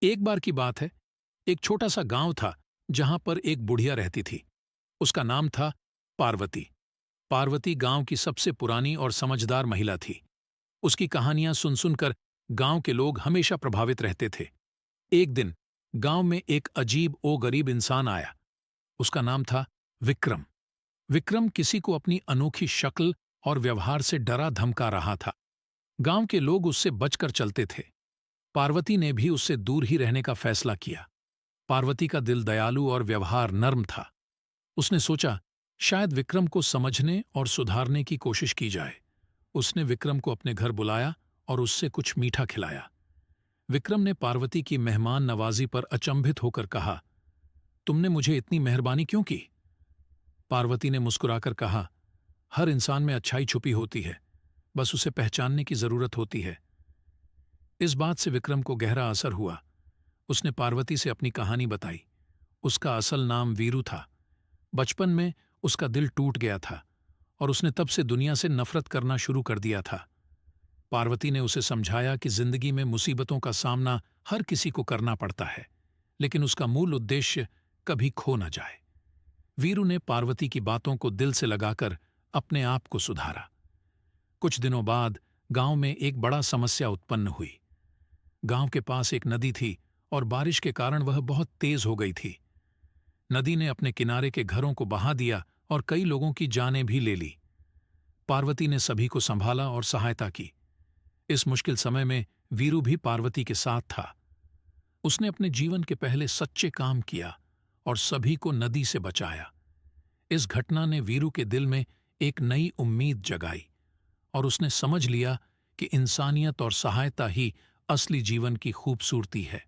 एक बार की बात है। एक छोटा सा गांव था जहां पर एक बुढ़िया रहती थी। उसका नाम था पार्वती। पार्वती गांव की सबसे पुरानी और समझदार महिला थी। उसकी कहानियां सुन सुनकर गांव के लोग हमेशा प्रभावित रहते थे। एक दिन गांव में एक अजीब ओ गरीब इंसान आया। उसका नाम था विक्रम। विक्रम किसी को अपनी अनोखी शक्ल और व्यवहार से डरा धमका रहा था। गांव के लोग उससे बचकर चलते थे। पार्वती ने भी उससे दूर ही रहने का फैसला किया। पार्वती का दिल दयालु और व्यवहार नर्म था। उसने सोचा, शायद विक्रम को समझने और सुधारने की कोशिश की जाए। उसने विक्रम को अपने घर बुलाया और उससे कुछ मीठा खिलाया। विक्रम ने पार्वती की मेहमान नवाजी पर अचंभित होकर कहा, तुमने मुझे इतनी मेहरबानी क्यों की? पार्वती ने मुस्कुराकर कहा, हर इंसान में अच्छाई छुपी होती है, बस उसे पहचानने की जरूरत होती है। इस बात से विक्रम को गहरा असर हुआ। उसने पार्वती से अपनी कहानी बताई। उसका असल नाम वीरू था। बचपन में उसका दिल टूट गया था और उसने तब से दुनिया से नफरत करना शुरू कर दिया था। पार्वती ने उसे समझाया कि जिंदगी में मुसीबतों का सामना हर किसी को करना पड़ता है, लेकिन उसका मूल उद्देश्य कभी खो न जाए। वीरू ने पार्वती की बातों को दिल से लगाकर अपने आप को सुधारा। कुछ दिनों बाद गांव में एक बड़ा समस्या उत्पन्न हुई। गांव के पास एक नदी थी और बारिश के कारण वह बहुत तेज हो गई थी। नदी ने अपने किनारे के घरों को बहा दिया और कई लोगों की जानें भी ले ली। पार्वती ने सभी को संभाला और सहायता की। इस मुश्किल समय में वीरू भी पार्वती के साथ था। उसने अपने जीवन के पहले सच्चे काम किया और सभी को नदी से बचाया। इस घटना ने वीरू के दिल में एक नई उम्मीद जगाई और उसने समझ लिया कि इंसानियत और सहायता ही असली जीवन की खूबसूरती है।